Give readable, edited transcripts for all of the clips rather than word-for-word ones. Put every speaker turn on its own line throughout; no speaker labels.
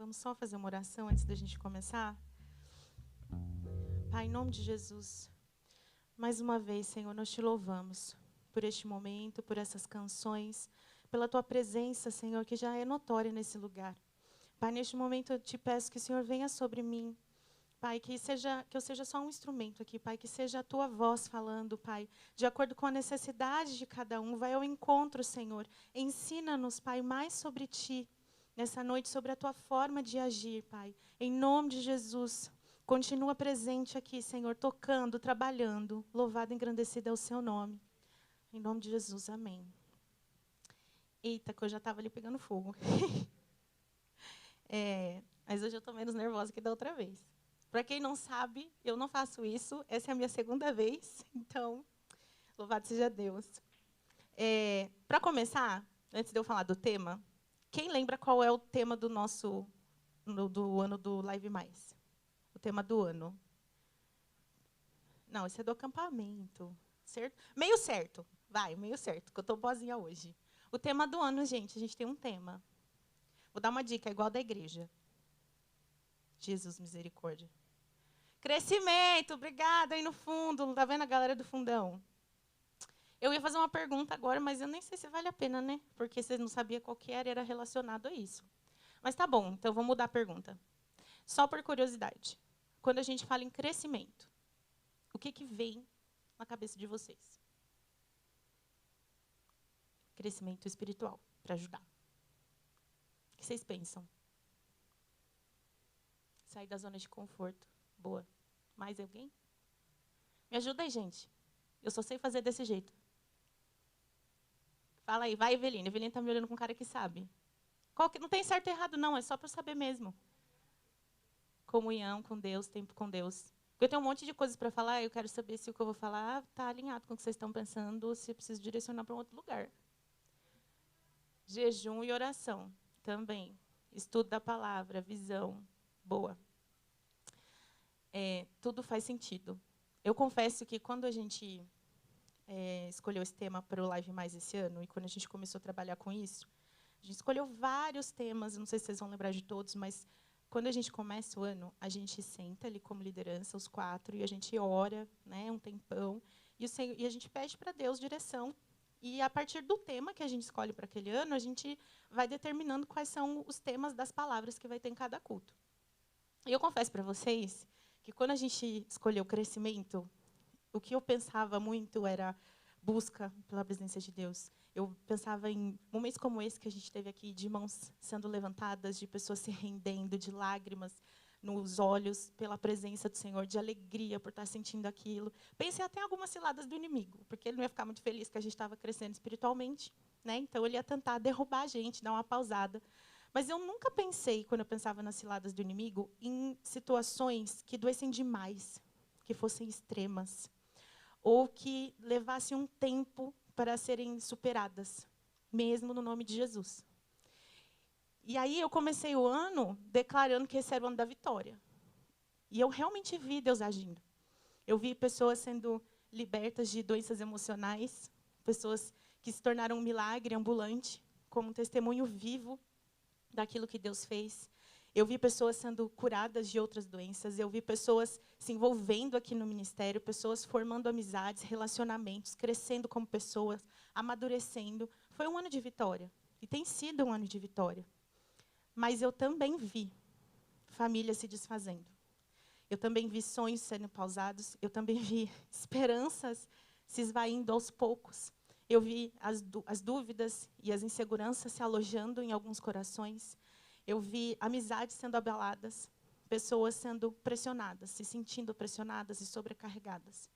Vamos só fazer uma oração antes da gente começar? Pai, em nome de Jesus, mais uma vez, Senhor, nós te louvamos por este momento, por essas canções, pela tua presença, Senhor, que já é notória nesse lugar. Pai, neste momento eu te peço que o Senhor venha sobre mim. Pai, que eu seja só um instrumento aqui, Pai, que seja a tua voz falando, Pai, de acordo com a necessidade de cada um. Vai ao encontro, Senhor. Ensina-nos, Pai, mais sobre ti nessa noite, sobre a tua forma de agir, Pai. Em nome de Jesus, continua presente aqui, Senhor, tocando, trabalhando. Louvado e engrandecido é o seu nome. Em nome de Jesus, amém. Eita, que eu já estava ali pegando fogo. Mas hoje eu estou menos nervosa que da outra vez. Para quem não sabe, eu não faço isso. Essa é a minha segunda vez. Então, louvado seja Deus. Para começar, antes de eu falar do tema, quem lembra qual é o tema do nosso do ano do Live Mais? O tema do ano. Não, esse é do acampamento. Certo? Meio certo. Vai, meio certo, que eu estou boazinha hoje. O tema do ano, gente, a gente tem um tema. Vou dar uma dica, é igual da igreja. Jesus, misericórdia. Crescimento, obrigada aí no fundo. Tá vendo a galera do fundão? Eu ia fazer uma pergunta agora, mas eu nem sei se vale a pena, né? Porque vocês não sabiam qual que era relacionado a isso. Mas tá bom, então vou mudar a pergunta. Só por curiosidade. Quando a gente fala em crescimento, o que vem na cabeça de vocês? Crescimento espiritual, para ajudar. O que vocês pensam? Sair da zona de conforto. Boa. Mais alguém? Me ajuda aí, gente. Eu só sei fazer desse jeito. Fala aí, vai, Eveline. Eveline está me olhando com um cara que sabe. Não tem certo e errado, não. É só para saber mesmo. Comunhão com Deus, tempo com Deus. Eu tenho um monte de coisas para falar, eu quero saber se o que eu vou falar está alinhado com o que vocês estão pensando, ou se eu preciso direcionar para um outro lugar. Jejum e oração, também. Estudo da palavra, visão. Boa. Tudo faz sentido. Eu confesso que quando a gente escolheu esse tema para o Live Mais esse ano, e quando a gente começou a trabalhar com isso, a gente escolheu vários temas, não sei se vocês vão lembrar de todos, mas quando a gente começa o ano, a gente senta ali como liderança, os 4, e a gente ora, né, um tempão, e a gente pede para Deus direção. E, a partir do tema que a gente escolhe para aquele ano, a gente vai determinando quais são os temas das palavras que vai ter em cada culto. E eu confesso para vocês que, quando a gente escolheu o crescimento, o que eu pensava muito era busca pela presença de Deus. Eu pensava em momentos como esse que a gente teve aqui, de mãos sendo levantadas, de pessoas se rendendo, de lágrimas nos olhos pela presença do Senhor, de alegria por estar sentindo aquilo. Pensei até em algumas ciladas do inimigo, porque ele não ia ficar muito feliz que a gente estava crescendo espiritualmente, né? Então ele ia tentar derrubar a gente, dar uma pausada. Mas eu nunca pensei, quando eu pensava nas ciladas do inimigo, em situações que doessem demais, que fossem extremas, ou que levassem um tempo para serem superadas, mesmo no nome de Jesus. E aí eu comecei o ano declarando que esse era o ano da vitória. E eu realmente vi Deus agindo. Eu vi pessoas sendo libertas de doenças emocionais, pessoas que se tornaram um milagre ambulante, como um testemunho vivo daquilo que Deus fez. Eu vi pessoas sendo curadas de outras doenças. Eu vi pessoas se envolvendo aqui no ministério, pessoas formando amizades, relacionamentos, crescendo como pessoas, amadurecendo. Foi um ano de vitória. E tem sido um ano de vitória. Mas eu também vi famílias se desfazendo. Eu também vi sonhos sendo pausados. Eu também vi esperanças se esvaindo aos poucos. Eu vi as dúvidas e as inseguranças se alojando em alguns corações. Eu vi amizades sendo abaladas, pessoas sendo pressionadas, se sentindo pressionadas e sobrecarregadas.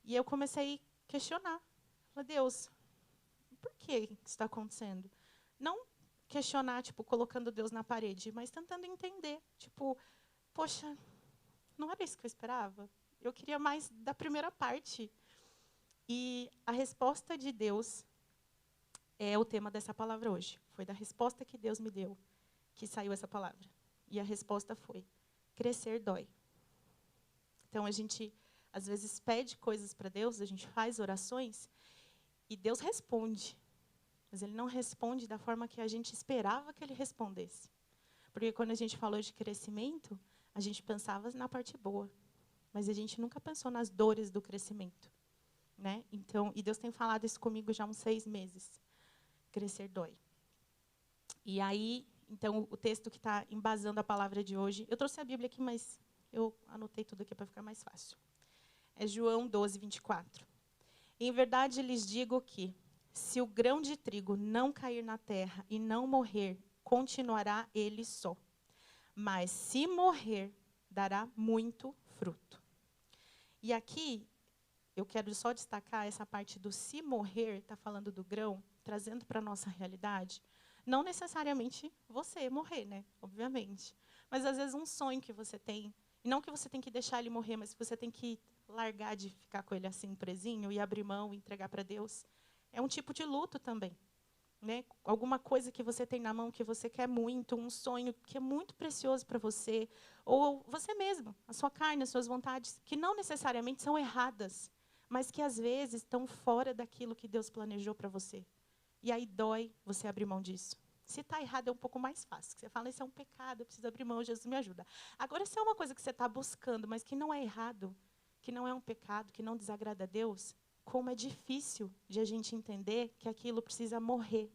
E eu comecei a questionar. Falei, Deus, por que isso está acontecendo? Não questionar, tipo, colocando Deus na parede, mas tentando entender. Tipo, poxa, não era isso que eu esperava? Eu queria mais da primeira parte. E a resposta de Deus é o tema dessa palavra hoje. Foi da resposta que Deus me deu que saiu essa palavra. E a resposta foi: crescer dói. Então, a gente, às vezes, pede coisas para Deus, a gente faz orações, e Deus responde. Mas Ele não responde da forma que a gente esperava que Ele respondesse. Porque quando a gente falou de crescimento, a gente pensava na parte boa, mas a gente nunca pensou nas dores do crescimento, né? Então, e Deus tem falado isso comigo já há uns 6 meses. Crescer dói. E aí, então, o texto que está embasando a palavra de hoje, eu trouxe a Bíblia aqui, mas eu anotei tudo aqui para ficar mais fácil. É João 12, 24. Em verdade lhes digo que, se o grão de trigo não cair na terra e não morrer, continuará ele só. Mas se morrer, dará muito fruto. E aqui, eu quero só destacar essa parte do se morrer, está falando do grão, trazendo para a nossa realidade. Não necessariamente você morrer, né? Obviamente. Mas, às vezes, um sonho que você tem, e não que você tem que deixar ele morrer, mas que você tem que largar de ficar com ele assim, presinho, e abrir mão e entregar para Deus. É um tipo de luto também. Né? Alguma coisa que você tem na mão que você quer muito, um sonho que é muito precioso para você, ou você mesmo, a sua carne, as suas vontades, que não necessariamente são erradas, mas que às vezes estão fora daquilo que Deus planejou para você. E aí dói você abrir mão disso. Se está errado, é um pouco mais fácil. Você fala, isso é um pecado, eu preciso abrir mão, Jesus me ajuda. Agora, se é uma coisa que você está buscando, mas que não é errado, que não é um pecado, que não desagrada a Deus, como é difícil de a gente entender que aquilo precisa morrer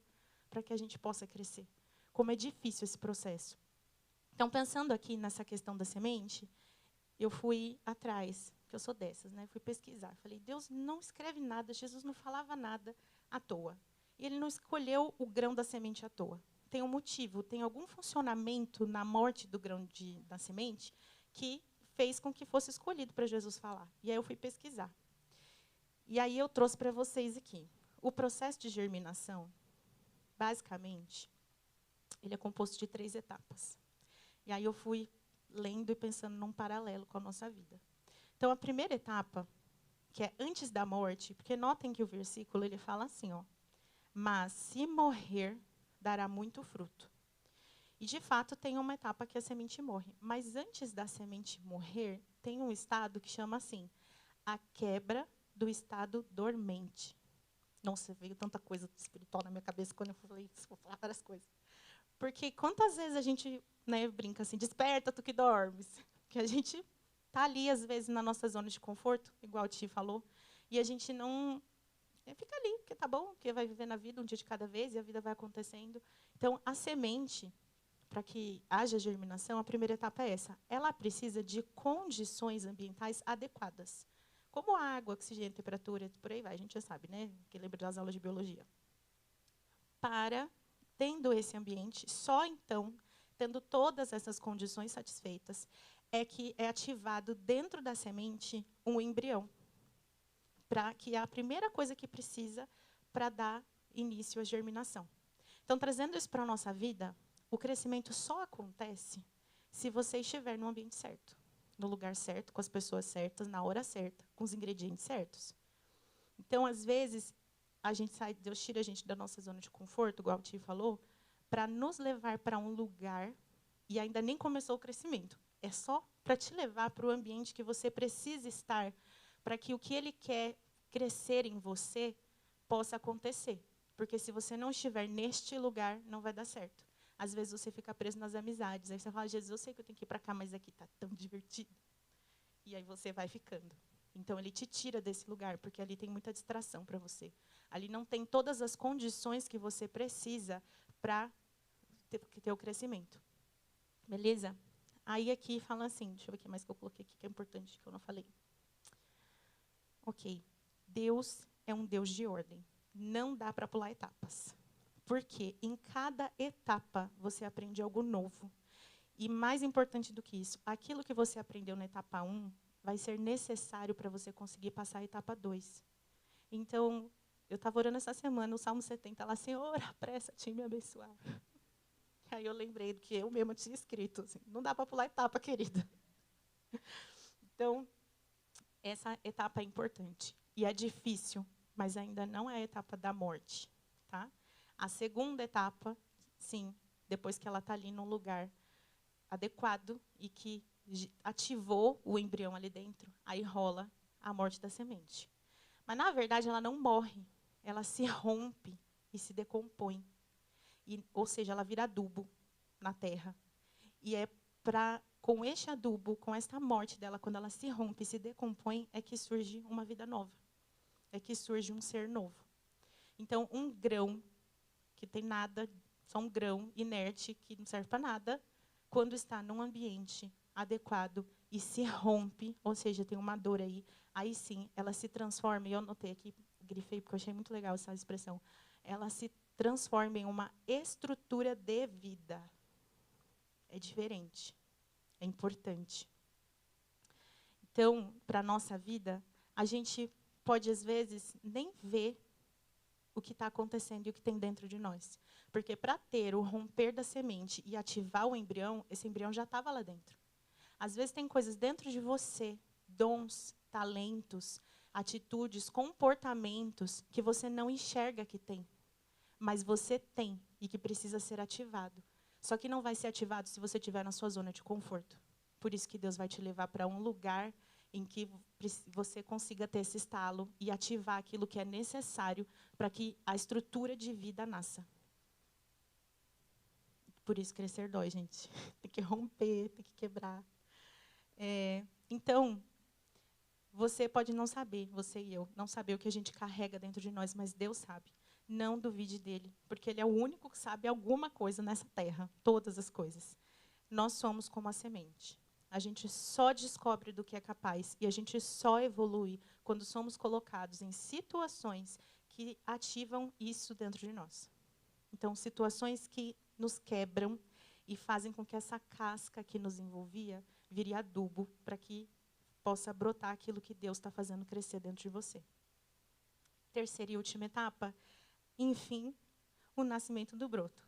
para que a gente possa crescer. Como é difícil esse processo. Então, pensando aqui nessa questão da semente, eu fui atrás, que eu sou dessas, né? Fui pesquisar. Falei, Deus não escreve nada, Jesus não falava nada à toa. E ele não escolheu o grão da semente à toa. Tem um motivo, tem algum funcionamento na morte do grão da semente que fez com que fosse escolhido para Jesus falar. E aí eu fui pesquisar. E aí eu trouxe para vocês aqui. O processo de germinação, basicamente, ele é composto de 3 etapas. E aí eu fui lendo e pensando num paralelo com a nossa vida. Então, a primeira etapa, que é antes da morte, porque notem que o versículo ele fala assim, ó, mas se morrer, dará muito fruto. E, de fato, tem uma etapa que a semente morre. Mas antes da semente morrer, tem um estado que chama assim, a quebra do estado dormente. Nossa, veio tanta coisa espiritual na minha cabeça quando eu falei isso, vou falar várias coisas. Porque quantas vezes a gente, né, brinca assim, desperta tu que dormes. Que a gente está ali, às vezes, na nossa zona de conforto, igual o Ti falou, e a gente não fica ali, porque tá bom, porque vai viver na vida um dia de cada vez e a vida vai acontecendo. Então, a semente, para que haja germinação, a primeira etapa é essa. Ela precisa de condições ambientais adequadas. Como água, oxigênio, temperatura, por aí vai, a gente já sabe, né? Que lembra das aulas de biologia. Tendo esse ambiente, só então, tendo todas essas condições satisfeitas, é que é ativado dentro da semente um embrião, para que é a primeira coisa que precisa para dar início à germinação. Então, trazendo isso para a nossa vida, o crescimento só acontece se você estiver no ambiente certo, no lugar certo, com as pessoas certas, na hora certa, com os ingredientes certos. Então, às vezes, Deus tira a gente da nossa zona de conforto, igual o Ti falou, para nos levar para um lugar, e ainda nem começou o crescimento. É só para te levar para o ambiente que você precisa estar, para que o que Ele quer crescer em você possa acontecer. Porque se você não estiver neste lugar, não vai dar certo. Às vezes você fica preso nas amizades. Aí você fala, Jesus, eu sei que eu tenho que ir para cá, mas aqui está tão divertido. E aí você vai ficando. Então, ele te tira desse lugar, porque ali tem muita distração para você. Ali não tem todas as condições que você precisa para ter o crescimento. Beleza? Aí, aqui, fala assim, deixa eu ver o que mais que eu coloquei aqui, que é importante, que eu não falei. Ok. Deus é um Deus de ordem. Não dá para pular etapas. Porque em cada etapa você aprende algo novo. E mais importante do que isso, aquilo que você aprendeu na etapa 1 vai ser necessário para você conseguir passar a etapa 2. Então, eu estava orando essa semana, o Salmo 70, lá, Senhor, apressa-te em me abençoar. Aí eu lembrei do que eu mesma tinha escrito. Assim, não dá para pular etapa, querida. Então, essa etapa é importante. E é difícil, mas ainda não é a etapa da morte. Tá? A segunda etapa, sim, depois que ela está ali num lugar adequado e que ativou o embrião ali dentro, aí rola a morte da semente. Mas, na verdade, ela não morre. Ela se rompe e se decompõe. Ou seja, ela vira adubo na terra. E é com este adubo, com esta morte dela, quando ela se rompe, se decompõe, é que surge uma vida nova. É que surge um ser novo. Então, um grão que tem nada, só um grão inerte, que não serve para nada, quando está num ambiente adequado e se rompe, ou seja, tem uma dor aí sim, ela se transforma, e eu anotei aqui, grifei, porque eu achei muito legal essa expressão, ela se transforma em uma estrutura de vida. É diferente, é importante. Então, para a nossa vida, a gente pode, às vezes, nem ver o que está acontecendo e o que tem dentro de nós. Porque para ter o romper da semente e ativar o embrião, esse embrião já estava lá dentro. Às vezes tem coisas dentro de você, dons, talentos, atitudes, comportamentos, que você não enxerga que tem. Mas você tem e que precisa ser ativado. Só que não vai ser ativado se você estiver na sua zona de conforto. Por isso que Deus vai te levar para um lugar em que você consiga ter esse estalo e ativar aquilo que é necessário para que a estrutura de vida nasça. Por isso crescer dói, gente. Tem que romper, tem que quebrar. Então, você pode não saber, você e eu, não saber o que a gente carrega dentro de nós, mas Deus sabe. Não duvide dele, porque ele é o único que sabe alguma coisa nessa terra, todas as coisas. Nós somos como a semente. A gente só descobre do que é capaz e a gente só evolui quando somos colocados em situações que ativam isso dentro de nós. Então, situações que nos quebram e fazem com que essa casca que nos envolvia vire adubo para que possa brotar aquilo que Deus está fazendo crescer dentro de você. Terceira e última etapa, enfim, o nascimento do broto.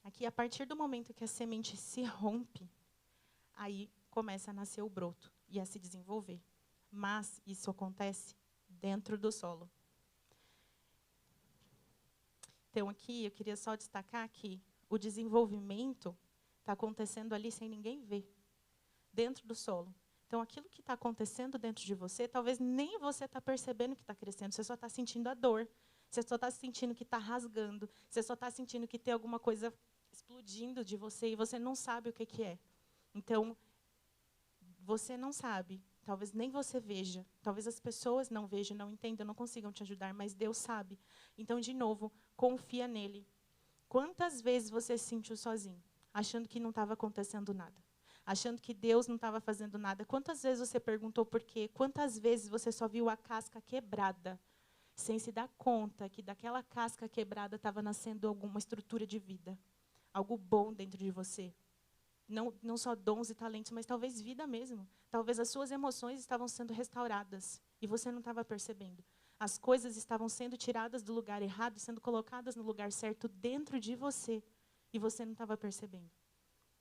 Aqui, a partir do momento que a semente se rompe, aí começa a nascer o broto e a se desenvolver. Mas isso acontece dentro do solo. Então, aqui, eu queria só destacar que o desenvolvimento está acontecendo ali sem ninguém ver, dentro do solo. Então, aquilo que está acontecendo dentro de você, talvez nem você está percebendo que está crescendo, você só está sentindo a dor, você só está sentindo que está rasgando, você só está sentindo que tem alguma coisa explodindo de você e você não sabe o que é. Então, você não sabe, talvez nem você veja, talvez as pessoas não vejam, não entendam, não consigam te ajudar, mas Deus sabe. Então, de novo, confia nele. Quantas vezes você se sentiu sozinho, achando que não estava acontecendo nada? Achando que Deus não estava fazendo nada? Quantas vezes você perguntou por quê? Quantas vezes você só viu a casca quebrada, sem se dar conta que daquela casca quebrada estava nascendo alguma estrutura de vida? Algo bom dentro de você. Não só dons e talentos, mas talvez vida mesmo. Talvez as suas emoções estavam sendo restauradas e você não estava percebendo. As coisas estavam sendo tiradas do lugar errado, sendo colocadas no lugar certo dentro de você e você não estava percebendo.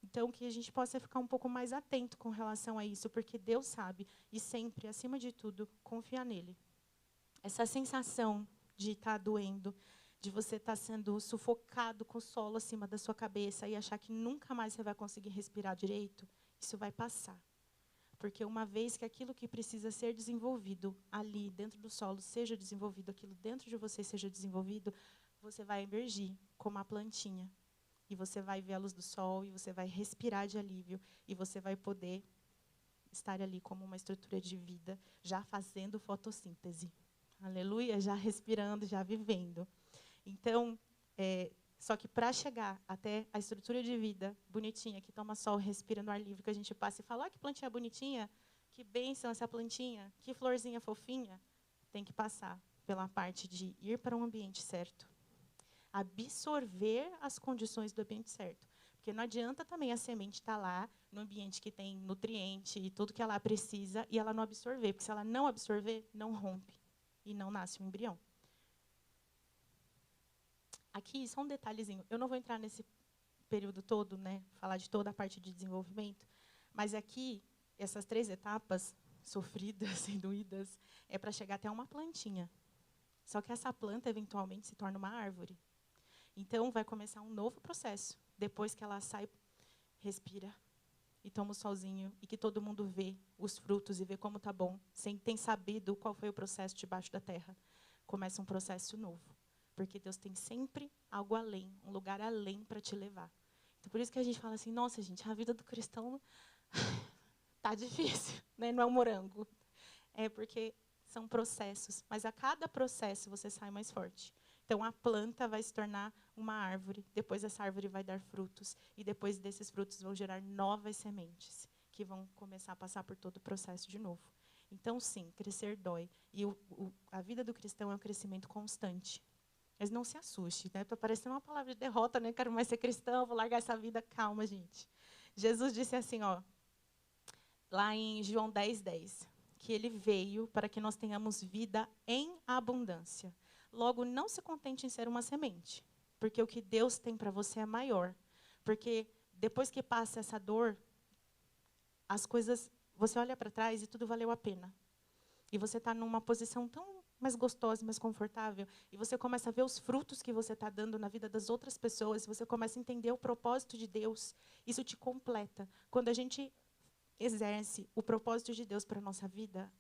Então, que a gente possa ficar um pouco mais atento com relação a isso, porque Deus sabe e sempre, acima de tudo, confiar nele. Essa sensação de estar doendo, de você estar sendo sufocado com o solo acima da sua cabeça e achar que nunca mais você vai conseguir respirar direito, isso vai passar. Porque uma vez que aquilo que precisa ser desenvolvido ali dentro do solo seja desenvolvido, aquilo dentro de você seja desenvolvido, você vai emergir como a plantinha. E você vai ver a luz do sol, e você vai respirar de alívio, e você vai poder estar ali como uma estrutura de vida, já fazendo fotossíntese. Aleluia, já respirando, já vivendo. Então, só que para chegar até a estrutura de vida bonitinha, que toma sol, respira no ar livre, que a gente passa e fala, que plantinha bonitinha, que bênção essa plantinha, que florzinha fofinha, tem que passar pela parte de ir para um ambiente certo, absorver as condições do ambiente certo. Porque não adianta também a semente estar lá, no ambiente que tem nutriente e tudo que ela precisa, e ela não absorver. Porque se ela não absorver, não rompe e não nasce um embrião. Aqui, só um detalhezinho. Eu não vou entrar nesse período todo, né, falar de toda a parte de desenvolvimento, mas aqui, essas 3 etapas, sofridas e doídas, é para chegar até uma plantinha. Só que essa planta, eventualmente, se torna uma árvore. Então, vai começar um novo processo. Depois que ela sai, respira e toma o solzinho, e que todo mundo vê os frutos e vê como está bom, sem ter sabido qual foi o processo debaixo da terra. Começa um processo novo. Porque Deus tem sempre algo além, um lugar além para te levar. Então, por isso que a gente fala assim, nossa, gente, a vida do cristão tá difícil, né? Não é um morango. É porque são processos, mas a cada processo você sai mais forte. Então, a planta vai se tornar uma árvore, depois essa árvore vai dar frutos, e depois desses frutos vão gerar novas sementes, que vão começar a passar por todo o processo de novo. Então, sim, crescer dói. E a vida do cristão é um crescimento constante. Mas não se assuste, né? Está parecendo uma palavra de derrota, né? Quero mais ser cristão, vou largar essa vida. Calma, gente. Jesus disse assim, ó, lá em João 10:10, que ele veio para que nós tenhamos vida em abundância. Logo, não se contente em ser uma semente, porque o que Deus tem para você é maior. Porque depois que passa essa dor, as coisas, você olha para trás e tudo valeu a pena. E você está numa posição tão mais gostosa, mais confortável, e você começa a ver os frutos que você está dando na vida das outras pessoas, e você começa a entender o propósito de Deus, isso te completa. Quando a gente exerce o propósito de Deus para a nossa vida,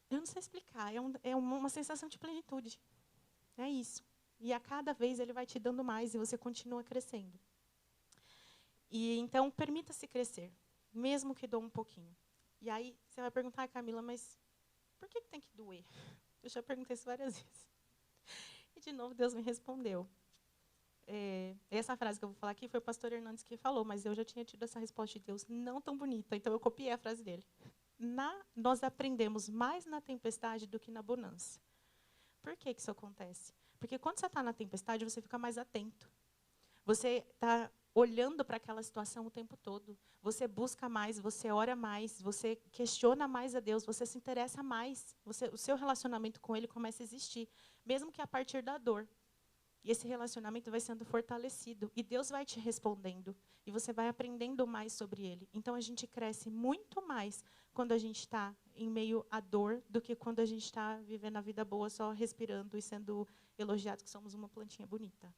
eu não sei explicar, é uma sensação de plenitude. É isso. E a cada vez ele vai te dando mais e você continua crescendo. E então, permita-se crescer, mesmo que doa um pouquinho. E aí, você vai perguntar, Camila, mas por que tem que doer? Eu já perguntei isso várias vezes. E, de novo, Deus me respondeu. Essa frase que eu vou falar aqui foi o pastor Hernandes que falou, mas eu já tinha tido essa resposta de Deus não tão bonita, então eu copiei a frase dele. Nós aprendemos mais na tempestade do que na bonança. Por que isso acontece? Porque quando você está na tempestade, você fica mais atento. Você está olhando para aquela situação o tempo todo. Você busca mais, você ora mais, você questiona mais a Deus, você se interessa mais. O seu relacionamento com Ele começa a existir, mesmo que a partir da dor. E esse relacionamento vai sendo fortalecido. E Deus vai te respondendo. E você vai aprendendo mais sobre Ele. Então, a gente cresce muito mais quando a gente está em meio à dor do que quando a gente está vivendo a vida boa, só respirando e sendo elogiados que somos uma plantinha bonita.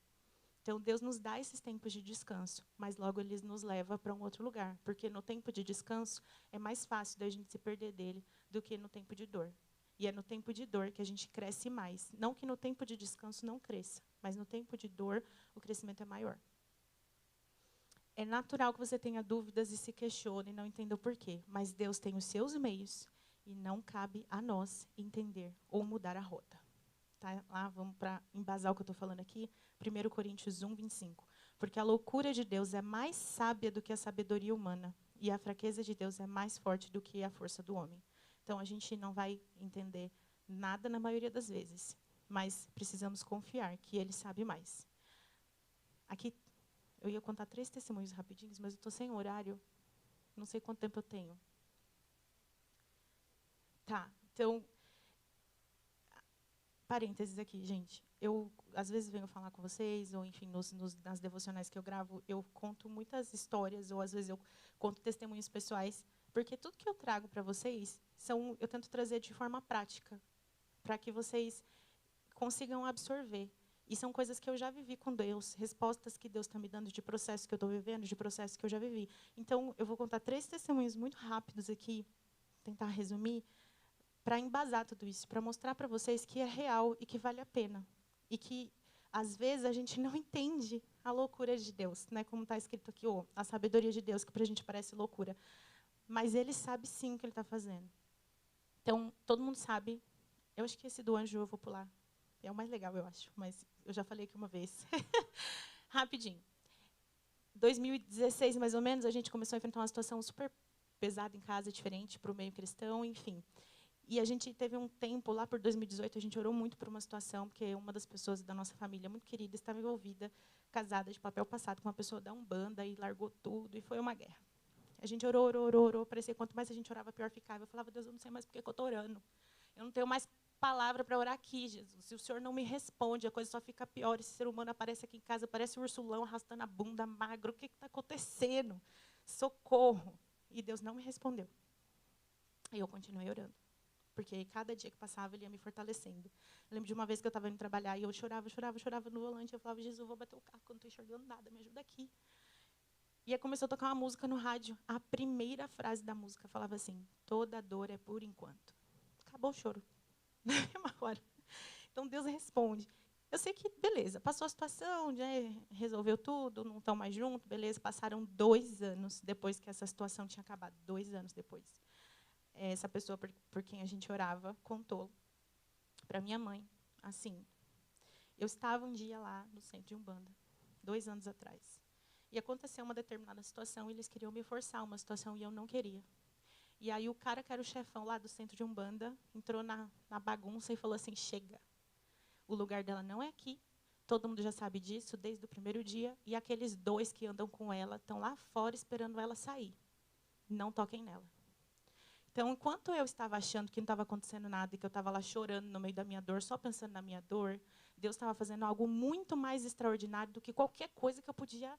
Então, Deus nos dá esses tempos de descanso, mas logo Ele nos leva para um outro lugar. Porque no tempo de descanso, é mais fácil da gente se perder dele do que no tempo de dor. E é no tempo de dor que a gente cresce mais. Não que no tempo de descanso não cresça, mas no tempo de dor o crescimento é maior. É natural que você tenha dúvidas e se questione e não entenda o porquê. Mas Deus tem os seus meios e não cabe a nós entender ou mudar a rota. Tá? Lá, vamos para embasar o que eu estou falando aqui. 1 Coríntios 1:25. Porque a loucura de Deus é mais sábia do que a sabedoria humana. E a fraqueza de Deus é mais forte do que a força do homem. Então, a gente não vai entender nada na maioria das vezes. Mas precisamos confiar que Ele sabe mais. Aqui, eu ia contar 3 testemunhos rapidinhos, mas eu estou sem horário. Não sei quanto tempo eu tenho. Tá, então... Parênteses aqui, gente. Eu, às vezes, venho falar com vocês, ou, enfim, nas devocionais que eu gravo, eu conto muitas histórias, ou, às vezes, eu conto testemunhos pessoais, porque tudo que eu trago para vocês, eu tento trazer de forma prática, para que vocês consigam absorver. E são coisas que eu já vivi com Deus, respostas que Deus está me dando de processos que eu estou vivendo, de processos que eu já vivi. Então, eu vou contar 3 testemunhos muito rápidos aqui, tentar resumir, para embasar tudo isso, para mostrar para vocês que é real e que vale a pena. E que, às vezes, a gente não entende a loucura de Deus, né? Como está escrito aqui, a sabedoria de Deus, que para a gente parece loucura. Mas Ele sabe, sim, o que Ele está fazendo. Então, todo mundo sabe. Eu acho que esse do anjo eu vou pular. É o mais legal, eu acho. Mas eu já falei aqui uma vez. Rapidinho. 2016, mais ou menos, a gente começou a enfrentar uma situação super pesada em casa, diferente para o meio cristão, enfim. E a gente teve um tempo, lá por 2018, a gente orou muito por uma situação, porque uma das pessoas da nossa família, muito querida, estava envolvida, casada de papel passado com uma pessoa da Umbanda, e largou tudo, e foi uma guerra. A gente orou, parecia que quanto mais a gente orava, pior ficava. Eu falava, Deus, eu não sei mais por que eu estou orando. Eu não tenho mais palavra para orar aqui, Jesus. Se o Senhor não me responde, a coisa só fica pior. Esse ser humano aparece aqui em casa, parece um ursulão, arrastando a bunda, magro. O que está acontecendo? Socorro. E Deus não me respondeu. E eu continuei orando. Porque cada dia que passava, Ele ia me fortalecendo. Eu lembro de uma vez que eu estava indo trabalhar e eu chorava no volante. Eu falava, Jesus, eu vou bater o carro, que eu não estou enxergando nada, me ajuda aqui. E aí começou a tocar uma música no rádio. A primeira frase da música falava assim, toda dor é por enquanto. Acabou o choro. Na mesma hora. Então, Deus responde. Eu sei que, beleza, passou a situação, né, resolveu tudo, não estão mais juntos, beleza. Passaram 2 anos depois que essa situação tinha acabado. 2 anos depois. Essa pessoa por quem a gente orava contou para minha mãe, assim, eu estava um dia lá no centro de Umbanda, 2 anos atrás. E aconteceu uma determinada situação, e eles queriam me forçar uma situação, e eu não queria. E aí o cara que era o chefão lá do centro de Umbanda entrou na bagunça e falou assim, chega, o lugar dela não é aqui, todo mundo já sabe disso desde o primeiro dia, e aqueles 2 que andam com ela estão lá fora esperando ela sair. Não toquem nela. Então, enquanto eu estava achando que não estava acontecendo nada e que eu estava lá chorando no meio da minha dor, só pensando na minha dor, Deus estava fazendo algo muito mais extraordinário do que qualquer coisa que eu podia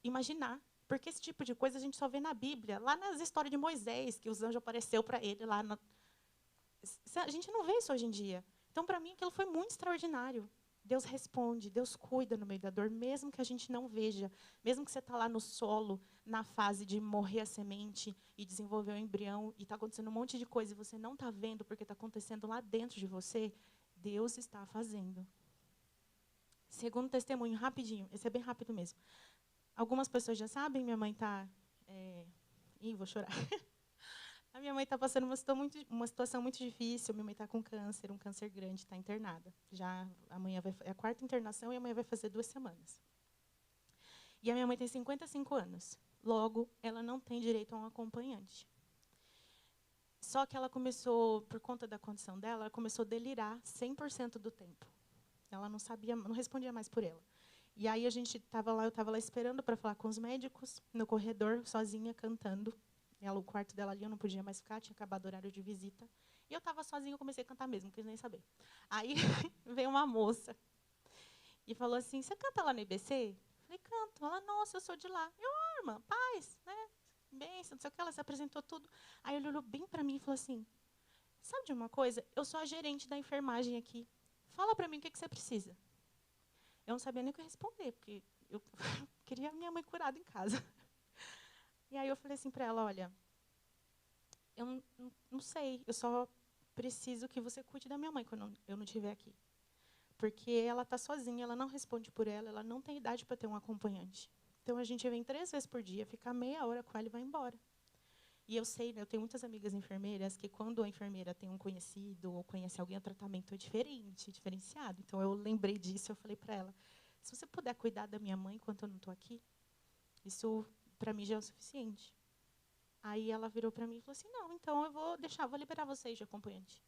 imaginar. Porque esse tipo de coisa a gente só vê na Bíblia, lá nas histórias de Moisés, que os anjos apareceu para ele lá. A gente não vê isso hoje em dia. Então, para mim, aquilo foi muito extraordinário. Deus responde, Deus cuida no meio da dor, mesmo que a gente não veja, mesmo que você está lá no solo, na fase de morrer a semente e desenvolver o embrião, e está acontecendo um monte de coisa e você não está vendo porque está acontecendo lá dentro de você, Deus está fazendo. Segundo testemunho, rapidinho, esse é bem rápido mesmo. Algumas pessoas já sabem, minha mãe está... Ih, vou chorar. A minha mãe está passando uma situação muito difícil. Minha mãe está com câncer, um câncer grande, está internada. Já amanhã é a 4ª internação e amanhã vai fazer 2 semanas. E a minha mãe tem 55 anos. Logo, ela não tem direito a um acompanhante. Só que ela começou, por conta da condição dela, ela começou a delirar 100% do tempo. Ela não sabia, não respondia mais por ela. E aí eu estava lá esperando para falar com os médicos, no corredor, sozinha, cantando. O quarto dela ali, eu não podia mais ficar, tinha acabado o horário de visita. E eu estava sozinha, eu comecei a cantar mesmo, não quis nem saber. Aí veio uma moça e falou assim, você canta lá no IBC? Eu falei, canto. Ela, nossa, eu sou de lá. Eu, irmã, paz, né? Bênção, não sei o que, ela se apresentou tudo. Aí ele olhou bem para mim e falou assim, sabe de uma coisa? Eu sou a gerente da enfermagem aqui. Fala para mim o que você precisa. Eu não sabia nem o que responder, porque eu queria a minha mãe curada em casa. E aí eu falei assim para ela, olha, eu não sei, eu só preciso que você cuide da minha mãe quando eu não estiver aqui. Porque ela está sozinha, ela não responde por ela não tem idade para ter um acompanhante. Então, a gente vem 3 vezes por dia, fica meia hora com ela e vai embora. E eu sei, né, eu tenho muitas amigas enfermeiras que quando a enfermeira tem um conhecido ou conhece alguém, o tratamento é diferente, diferenciado. Então, eu lembrei disso, eu falei para ela, se você puder cuidar da minha mãe enquanto eu não estou aqui, isso para mim já é o suficiente. Aí ela virou para mim e falou assim, não, então eu vou liberar vocês de acompanhante.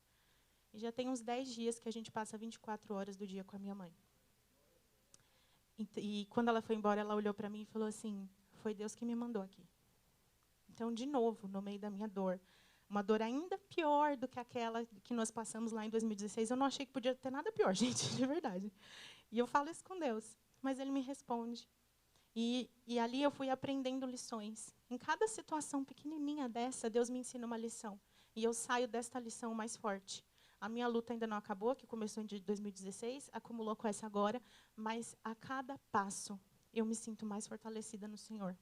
E já tem uns 10 dias que a gente passa 24 horas do dia com a minha mãe. E quando ela foi embora, ela olhou para mim e falou assim, foi Deus que me mandou aqui. Então, de novo, no meio da minha dor, uma dor ainda pior do que aquela que nós passamos lá em 2016, eu não achei que podia ter nada pior, gente, de verdade. E eu falo isso com Deus, mas Ele me responde. E ali eu fui aprendendo lições. Em cada situação pequenininha dessa, Deus me ensina uma lição. E eu saio desta lição mais forte. A minha luta ainda não acabou, que começou em 2016, acumulou com essa agora, mas a cada passo eu me sinto mais fortalecida no Senhor.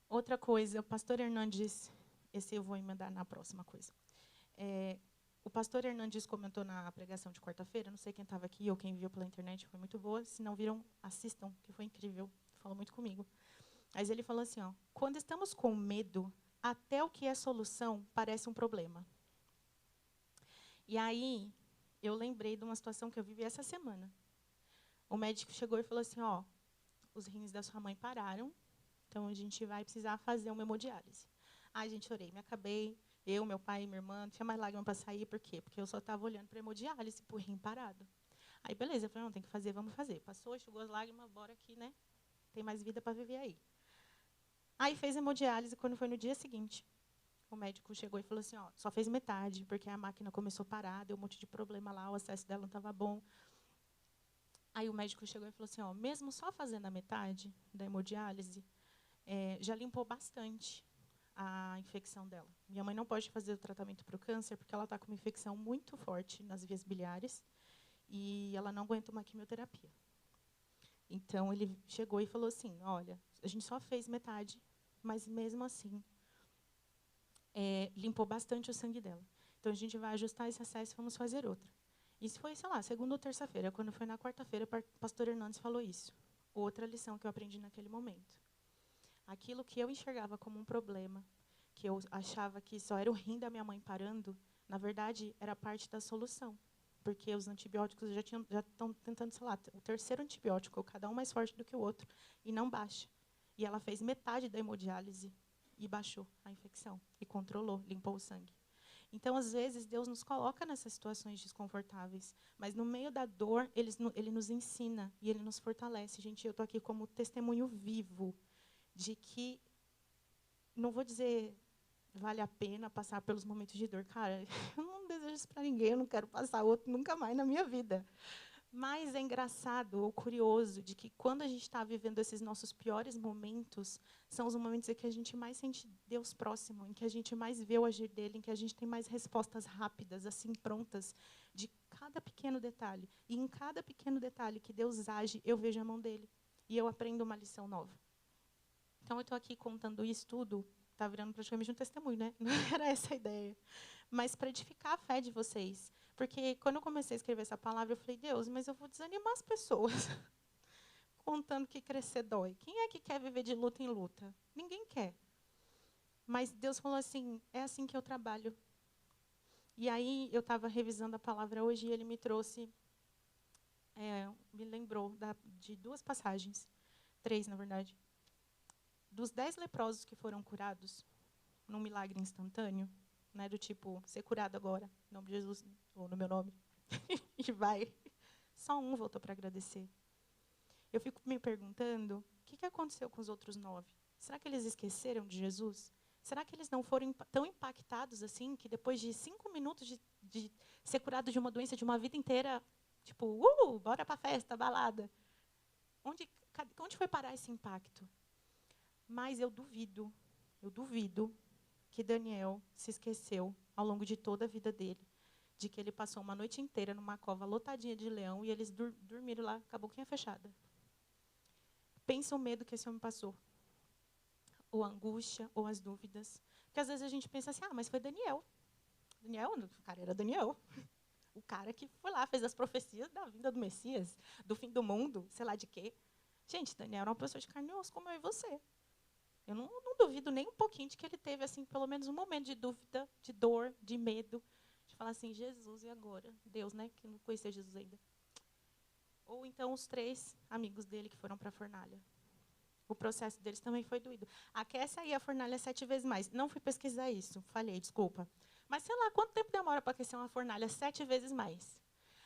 Outra coisa, o pastor Hernandes, esse eu vou emendar na próxima coisa. O pastor Hernandes comentou na pregação de quarta-feira, não sei quem estava aqui ou quem viu pela internet, foi muito boa. Se não viram, assistam, que foi incrível. Falou muito comigo. Mas ele falou assim, ó, quando estamos com medo, até o que é solução parece um problema. E aí, eu lembrei de uma situação que eu vivi essa semana. O médico chegou e falou assim, ó, os rins da sua mãe pararam, então a gente vai precisar fazer uma hemodiálise. Ai, gente, orei, me acabei. Eu, meu pai e minha irmã, não tinha mais lágrima para sair, por quê? Porque eu só estava olhando para a hemodiálise, para o rim parado. Aí, beleza, eu falei, não, tem que fazer, vamos fazer. Passou, enxugou as lágrimas, bora aqui, né? Tem mais vida para viver aí. Aí fez hemodiálise, quando foi no dia seguinte, o médico chegou e falou assim, ó, só fez metade, porque a máquina começou a parar, deu um monte de problema lá, o acesso dela não estava bom. Aí o médico chegou e falou assim, ó, mesmo só fazendo a metade da hemodiálise, já limpou bastante a infecção dela. Minha mãe não pode fazer o tratamento para o câncer porque ela está com uma infecção muito forte nas vias biliares e ela não aguenta uma quimioterapia. Então, ele chegou e falou assim, olha, a gente só fez metade, mas mesmo assim, limpou bastante o sangue dela. Então, a gente vai ajustar esse acesso e vamos fazer outra. Isso foi, sei lá, segunda ou terça-feira. Quando foi na quarta-feira, o pastor Hernandes falou isso. Outra lição que eu aprendi naquele momento. Aquilo que eu enxergava como um problema, que eu achava que só era o rim da minha mãe parando, na verdade, era parte da solução. Porque os antibióticos já estão tentando, sei lá, o terceiro antibiótico, cada um mais forte do que o outro, e não baixa. E ela fez metade da hemodiálise e baixou a infecção, e controlou, limpou o sangue. Então, às vezes, Deus nos coloca nessas situações desconfortáveis, mas no meio da dor, Ele nos ensina e Ele nos fortalece. Gente, eu estou aqui como testemunho vivo de que, não vou dizer vale a pena passar pelos momentos de dor. Cara, eu não desejo isso para ninguém, eu não quero passar outro nunca mais na minha vida. Mas é engraçado ou curioso de que quando a gente está vivendo esses nossos piores momentos, são os momentos em que a gente mais sente Deus próximo, em que a gente mais vê o agir dele, em que a gente tem mais respostas rápidas, assim, prontas, de cada pequeno detalhe. E em cada pequeno detalhe que Deus age, eu vejo a mão dele. E eu aprendo uma lição nova. Então, eu estou aqui contando isso tudo, está virando praticamente um testemunho, né? Não era essa a ideia. Mas para edificar a fé de vocês. Porque quando eu comecei a escrever essa palavra, eu falei, Deus, mas eu vou desanimar as pessoas. Contando que crescer dói. Quem é que quer viver de luta em luta? Ninguém quer. Mas Deus falou assim, é assim que eu trabalho. E aí eu estava revisando a palavra hoje e ele me trouxe, me lembrou de duas passagens, 3, na verdade. Dos 10 leprosos que foram curados, num milagre instantâneo, né, do tipo, ser curado agora, em nome de Jesus, ou no meu nome, e vai. Só um voltou para agradecer. Eu fico me perguntando, o que aconteceu com os outros 9? Será que eles esqueceram de Jesus? Será que eles não foram tão impactados assim, que depois de 5 minutos de ser curado de uma doença de uma vida inteira, tipo, bora para a festa, balada. Onde foi parar esse impacto? Mas eu duvido que Daniel se esqueceu, ao longo de toda a vida dele, de que ele passou uma noite inteira numa cova lotadinha de leão e eles dormiram lá com a boquinha fechada. Pensa o medo que esse homem passou. Ou a angústia, ou as dúvidas. Porque às vezes a gente pensa assim, mas foi Daniel. Daniel, o cara era Daniel. O cara que foi lá, fez as profecias da vinda do Messias, do fim do mundo, sei lá de quê. Gente, Daniel era uma pessoa de carne e osso como eu e você. Eu não duvido nem um pouquinho de que ele teve, assim, pelo menos um momento de dúvida, de dor, de medo, de falar assim, Jesus, e agora? Deus, né, que não conhecia Jesus ainda. Ou então os 3 amigos dele que foram para a fornalha. O processo deles também foi doído. Aquece aí a fornalha 7 vezes mais. Não fui pesquisar isso, falhei, desculpa. Mas sei lá, quanto tempo demora para aquecer uma fornalha 7 vezes mais?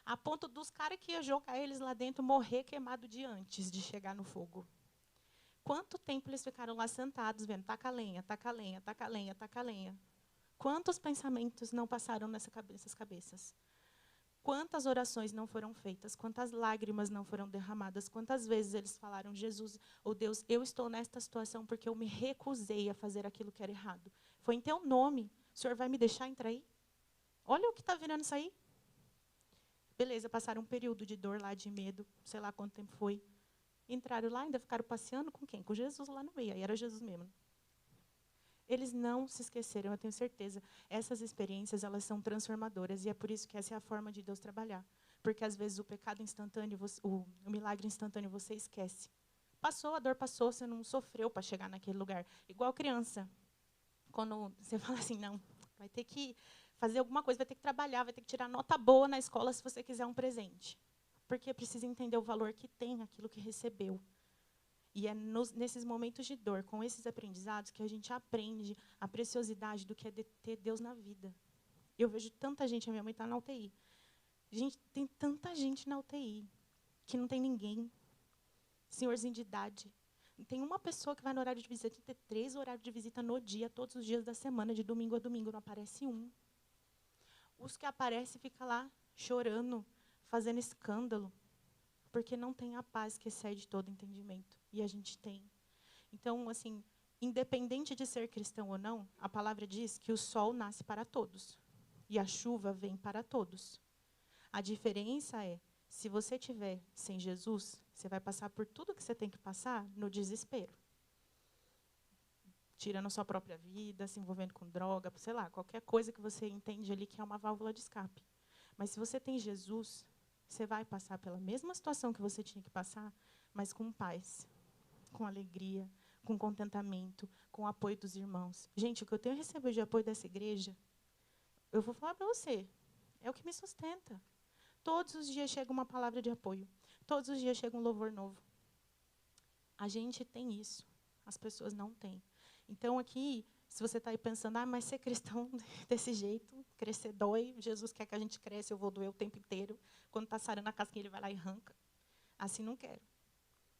A ponto dos caras que iam jogar eles lá dentro morrer queimado de antes de chegar no fogo. Quanto tempo eles ficaram lá sentados, vendo, taca lenha, taca lenha, taca lenha, taca lenha. Quantos pensamentos não passaram nessas cabeças? Quantas orações não foram feitas? Quantas lágrimas não foram derramadas? Quantas vezes eles falaram, Jesus, ou Deus, eu estou nesta situação porque eu me recusei a fazer aquilo que era errado. Foi em teu nome. O Senhor vai me deixar entrar aí? Olha o que está virando isso aí. Beleza, passaram um período de dor lá, de medo, sei lá quanto tempo foi. Entraram lá, ainda ficaram passeando com quem? Com Jesus lá no meio. Aí era Jesus mesmo. Eles não se esqueceram, eu tenho certeza. Essas experiências, elas são transformadoras. E é por isso que essa é a forma de Deus trabalhar. Porque, às vezes, o pecado instantâneo, o milagre instantâneo, você esquece. Passou, a dor passou, você não sofreu para chegar naquele lugar. Igual criança. Quando você fala assim, não, vai ter que fazer alguma coisa, vai ter que trabalhar, vai ter que tirar nota boa na escola se você quiser um presente. Porque precisa entender o valor que tem aquilo que recebeu. E é nesses momentos de dor, com esses aprendizados, que a gente aprende a preciosidade do que é ter Deus na vida. Eu vejo tanta gente, a minha mãe está na UTI. Gente, tem tanta gente na UTI que não tem ninguém. Senhorzinho de idade. Tem uma pessoa que vai no horário de visita, tem que ter 3 horários de visita no dia, todos os dias da semana, de domingo a domingo, não aparece um. Os que aparecem ficam lá chorando, fazendo escândalo, porque não tem a paz que excede todo entendimento. E a gente tem. Então, assim, independente de ser cristão ou não, a palavra diz que o sol nasce para todos. E a chuva vem para todos. A diferença é, se você estiver sem Jesus, você vai passar por tudo que você tem que passar no desespero. Tirando a sua própria vida, se envolvendo com droga, sei lá, qualquer coisa que você entende ali que é uma válvula de escape. Mas se você tem Jesus, você vai passar pela mesma situação que você tinha que passar, mas com paz, com alegria, com contentamento, com o apoio dos irmãos. Gente, o que eu tenho recebido de apoio dessa igreja, eu vou falar para você, é o que me sustenta. Todos os dias chega uma palavra de apoio. Todos os dias chega um louvor novo. A gente tem isso. As pessoas não têm. Então, aqui, se você está aí pensando, mas ser cristão desse jeito, crescer dói, Jesus quer que a gente cresça, eu vou doer o tempo inteiro. Quando está sarando a casquinha, ele vai lá e arranca. Assim não quero.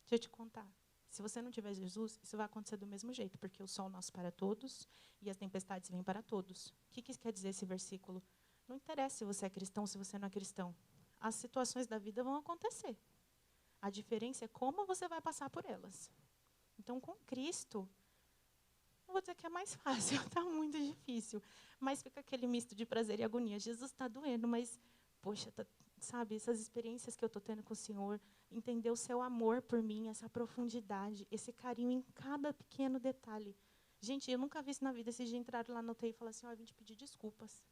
Deixa eu te contar. Se você não tiver Jesus, isso vai acontecer do mesmo jeito, porque o sol nasce para todos e as tempestades vêm para todos. O que isso quer dizer esse versículo? Não interessa se você é cristão ou se você não é cristão. As situações da vida vão acontecer. A diferença é como você vai passar por elas. Então, com Cristo, não vou dizer que é mais fácil, está muito difícil. Mas fica aquele misto de prazer e agonia. Jesus está doendo, mas, poxa, sabe, essas experiências que eu estou tendo com o Senhor, entender o seu amor por mim, essa profundidade, esse carinho em cada pequeno detalhe. Gente, eu nunca vi isso na vida. Esses dias entraram lá no UTI e falaram assim, eu vim te pedir desculpas.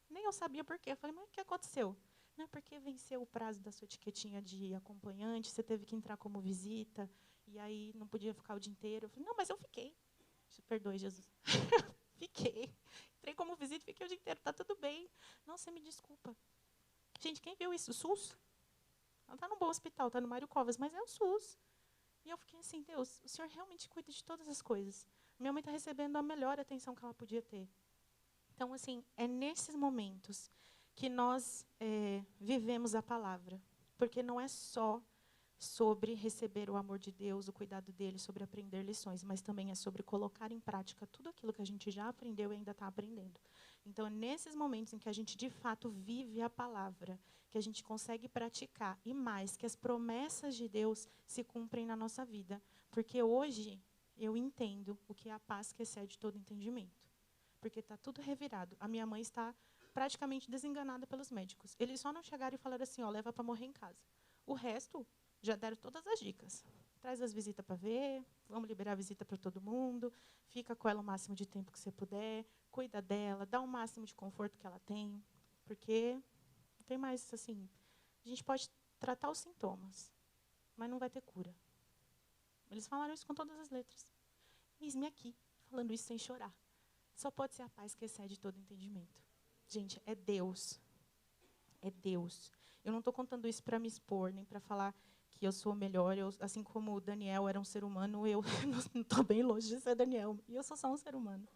Nem eu sabia por quê. Eu falei, mas o que aconteceu? Não é porque venceu o prazo da sua etiquetinha de acompanhante, você teve que entrar como visita, e aí não podia ficar o dia inteiro. Eu falei, não, mas eu fiquei. Perdoe, Jesus. Fiquei. Entrei como visita e fiquei o dia inteiro. Está tudo bem. Não, você me desculpa. Gente, quem viu isso? O SUS? Ela está num bom hospital, está no Mário Covas, mas é o SUS. E eu fiquei assim, Deus, o Senhor realmente cuida de todas as coisas. Minha mãe está recebendo a melhor atenção que ela podia ter. Então, assim, é nesses momentos que nós vivemos a palavra. Porque não é só sobre receber o amor de Deus, o cuidado dele, sobre aprender lições, mas também é sobre colocar em prática tudo aquilo que a gente já aprendeu e ainda está aprendendo. Então, é nesses momentos em que a gente, de fato, vive a palavra, que a gente consegue praticar, e mais, que as promessas de Deus se cumprem na nossa vida. Porque hoje eu entendo o que é a paz que excede todo entendimento. Porque está tudo revirado. A minha mãe está praticamente desenganada pelos médicos. Eles só não chegaram e falaram assim, leva para morrer em casa. O resto, já deram todas as dicas. Traz as visitas para ver, vamos liberar a visita para todo mundo, fica com ela o máximo de tempo que você puder, cuida dela, dá o máximo de conforto que ela tem, porque não tem mais, assim, a gente pode tratar os sintomas, mas não vai ter cura. Eles falaram isso com todas as letras. Eis-me aqui, falando isso sem chorar. Só pode ser a paz que excede todo entendimento. Gente, é Deus. É Deus. Eu não estou contando isso para me expor, nem para falar que eu sou melhor. Assim como o Daniel era um ser humano, eu não estou bem longe de ser Daniel. E eu sou só um ser humano.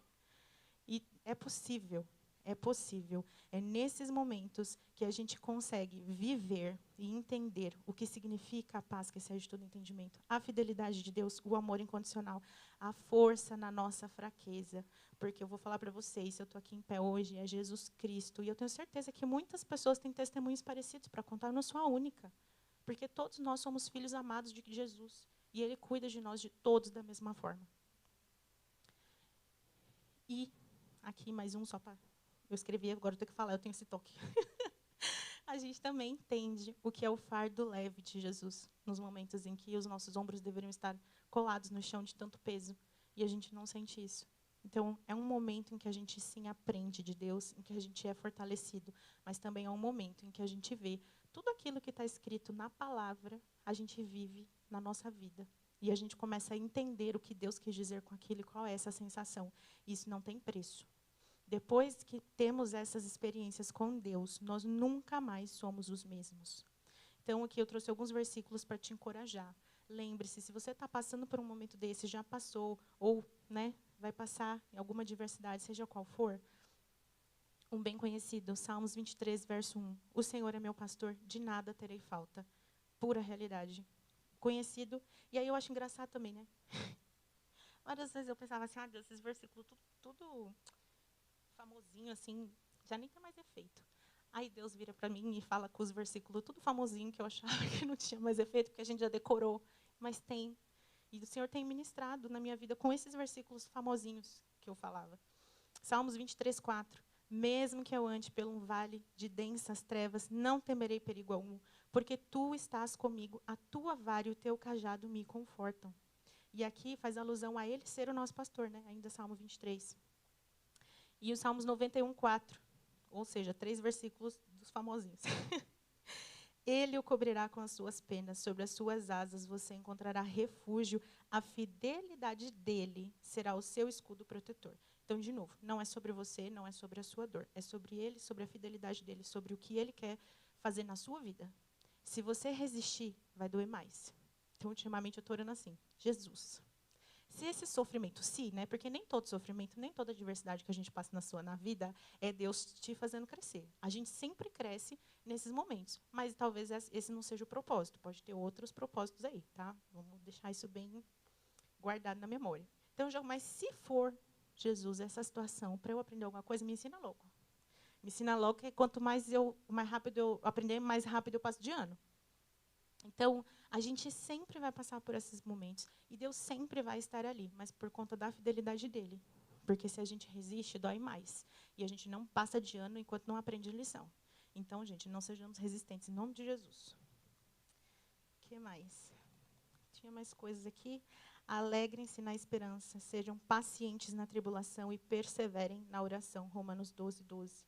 E é possível. É possível. É nesses momentos que a gente consegue viver e entender o que significa a paz que excede todo entendimento, a fidelidade de Deus, o amor incondicional, a força na nossa fraqueza. Porque eu vou falar para vocês, se eu estou aqui em pé hoje, é Jesus Cristo. E eu tenho certeza que muitas pessoas têm testemunhos parecidos para contar, eu não sou a única. Porque todos nós somos filhos amados de Jesus. E Ele cuida de nós de todos da mesma forma. E aqui mais um só para... Eu escrevi, agora eu tenho que falar, eu tenho esse toque. A gente também entende o que é o fardo leve de Jesus, nos momentos em que os nossos ombros deveriam estar colados no chão de tanto peso, e a gente não sente isso. Então, é um momento em que a gente, sim, aprende de Deus, em que a gente é fortalecido, mas também é um momento em que a gente vê tudo aquilo que está escrito na palavra, a gente vive na nossa vida. E a gente começa a entender o que Deus quis dizer com aquilo e qual é essa sensação. Isso não tem preço. Depois que temos essas experiências com Deus, nós nunca mais somos os mesmos. Então, aqui eu trouxe alguns versículos para te encorajar. Lembre-se, se você está passando por um momento desse, já passou, ou vai passar em alguma adversidade, seja qual for, um bem conhecido, Salmos 23, verso 1. O Senhor é meu pastor, de nada terei falta. Pura realidade. Conhecido. E aí eu acho engraçado também, né? Várias vezes eu pensava assim, Deus, esses versículos tudo famosinho, assim, já nem tem mais efeito. Aí Deus vira para mim e fala com os versículos tudo famosinho, que eu achava que não tinha mais efeito, porque a gente já decorou, mas tem. E o Senhor tem ministrado na minha vida com esses versículos famosinhos que eu falava. Salmos 23, 4. Mesmo que eu ande pelo um vale de densas trevas, não temerei perigo algum, porque tu estás comigo, a tua vara e o teu cajado me confortam. E aqui faz alusão a ele ser o nosso pastor, né? Ainda Salmo 23. E os Salmos 91, 4. Ou seja, 3 versículos dos famosinhos. Ele o cobrirá com as suas penas, sobre as suas asas você encontrará refúgio, a fidelidade dele será o seu escudo protetor. Então, de novo, não é sobre você, não é sobre a sua dor, é sobre ele, sobre a fidelidade dele, sobre o que ele quer fazer na sua vida. Se você resistir, vai doer mais. Então, ultimamente, eu estou orando assim, Jesus, se esse sofrimento, né, porque nem todo sofrimento, nem toda adversidade que a gente passa na vida é Deus te fazendo crescer. A gente sempre cresce nesses momentos, mas talvez esse não seja o propósito. Pode ter outros propósitos aí, tá? Vamos deixar isso bem guardado na memória. Então, mas se for, Jesus, essa situação, para eu aprender alguma coisa, me ensina logo. Me ensina logo que quanto mais rápido eu aprender, mais rápido eu passo de ano. Então, a gente sempre vai passar por esses momentos. E Deus sempre vai estar ali, mas por conta da fidelidade dele. Porque se a gente resiste, dói mais. E a gente não passa de ano enquanto não aprende lição. Então, gente, não sejamos resistentes, em nome de Jesus. O que mais? Tinha mais coisas aqui. Alegrem-se na esperança, sejam pacientes na tribulação e perseverem na oração. Romanos 12, 12.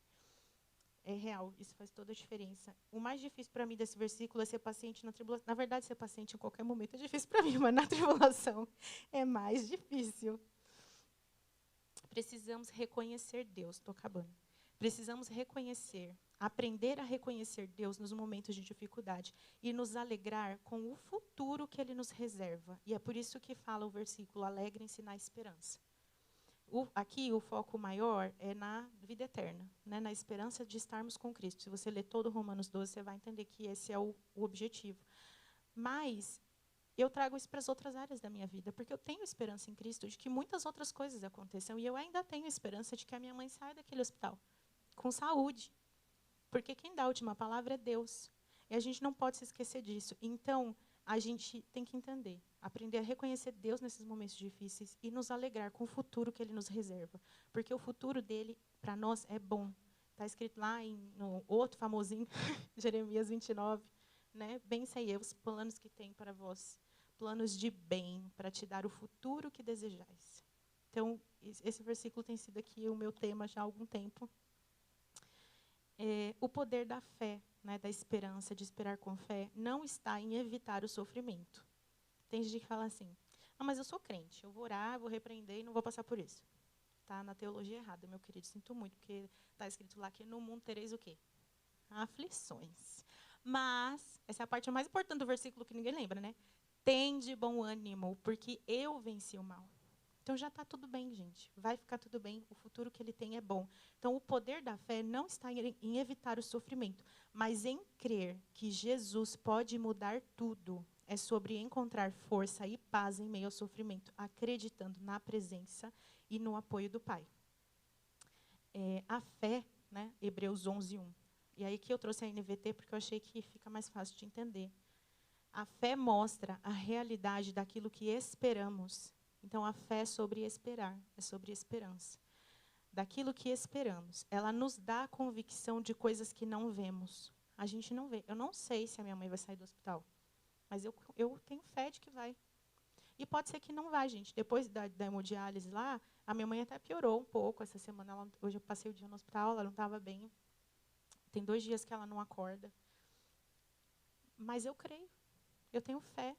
É real, isso faz toda a diferença. O mais difícil para mim desse versículo é ser paciente na tribulação. Na verdade, ser paciente em qualquer momento é difícil para mim, mas na tribulação é mais difícil. Precisamos reconhecer Deus. Estou acabando. Precisamos aprender a reconhecer Deus nos momentos de dificuldade e nos alegrar com o futuro que Ele nos reserva. E é por isso que fala o versículo, alegrem-se na esperança. Aqui, o foco maior é na vida eterna, né, na esperança de estarmos com Cristo. Se você ler todo Romanos 12, você vai entender que esse é o objetivo. Mas eu trago isso para as outras áreas da minha vida, porque eu tenho esperança em Cristo de que muitas outras coisas aconteçam. E eu ainda tenho esperança de que a minha mãe saia daquele hospital com saúde. Porque quem dá a última palavra é Deus. E a gente não pode se esquecer disso. Então, a gente tem que entender, aprender a reconhecer Deus nesses momentos difíceis e nos alegrar com o futuro que Ele nos reserva. Porque o futuro dele, para nós, é bom. Está escrito lá no outro famosinho, Jeremias 29, né? Bem sei eu os planos que tem para vós, planos de bem, para te dar o futuro que desejais. Então, esse versículo tem sido aqui o meu tema já há algum tempo. O poder da fé, né, da esperança, de esperar com fé, não está em evitar o sofrimento. Tem gente que fala assim, mas eu sou crente, eu vou orar, vou repreender e não vou passar por isso. Está na teologia errada, meu querido, sinto muito, porque está escrito lá que no mundo tereis o quê? Aflições. Mas, essa é a parte mais importante do versículo que ninguém lembra, né? Tende bom ânimo, porque eu venci o mal. Então já está tudo bem, gente. Vai ficar tudo bem. O futuro que ele tem é bom. Então o poder da fé não está em evitar o sofrimento, mas em crer que Jesus pode mudar tudo. É sobre encontrar força e paz em meio ao sofrimento, acreditando na presença e no apoio do Pai. A fé, né? Hebreus 11, 1. E aí que eu trouxe a NVT porque eu achei que fica mais fácil de entender. A fé mostra a realidade daquilo que esperamos. Então, a fé é sobre esperar, é sobre esperança. Daquilo que esperamos. Ela nos dá a convicção de coisas que não vemos. A gente não vê. Eu não sei se a minha mãe vai sair do hospital, mas eu tenho fé de que vai. E pode ser que não vá, gente. Depois da hemodiálise lá, a minha mãe até piorou um pouco essa semana. Hoje eu passei o dia no hospital, ela não estava bem. Tem 2 dias que ela não acorda. Mas eu creio. Eu tenho fé.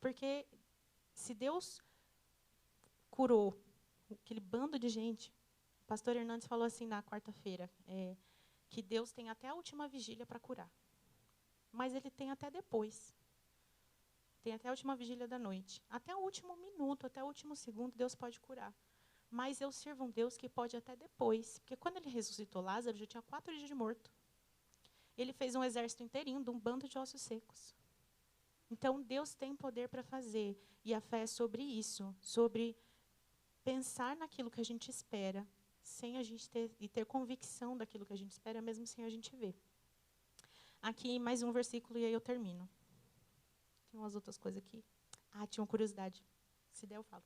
Porque se Deus curou aquele bando de gente, o pastor Hernandes falou assim na quarta-feira, que Deus tem até a última vigília para curar. Mas ele tem até depois. Tem até a última vigília da noite. Até o último minuto, até o último segundo, Deus pode curar. Mas eu sirvo um Deus que pode até depois. Porque quando ele ressuscitou Lázaro, já tinha 4 dias de morto. Ele fez um exército inteirinho de um bando de ossos secos. Então, Deus tem poder para fazer. E a fé é sobre isso, sobre pensar naquilo que a gente espera, sem a gente ter convicção daquilo que a gente espera, mesmo sem a gente ver. Aqui, mais um versículo e aí eu termino. Tem umas outras coisas aqui. Tinha uma curiosidade. Se der, eu falo.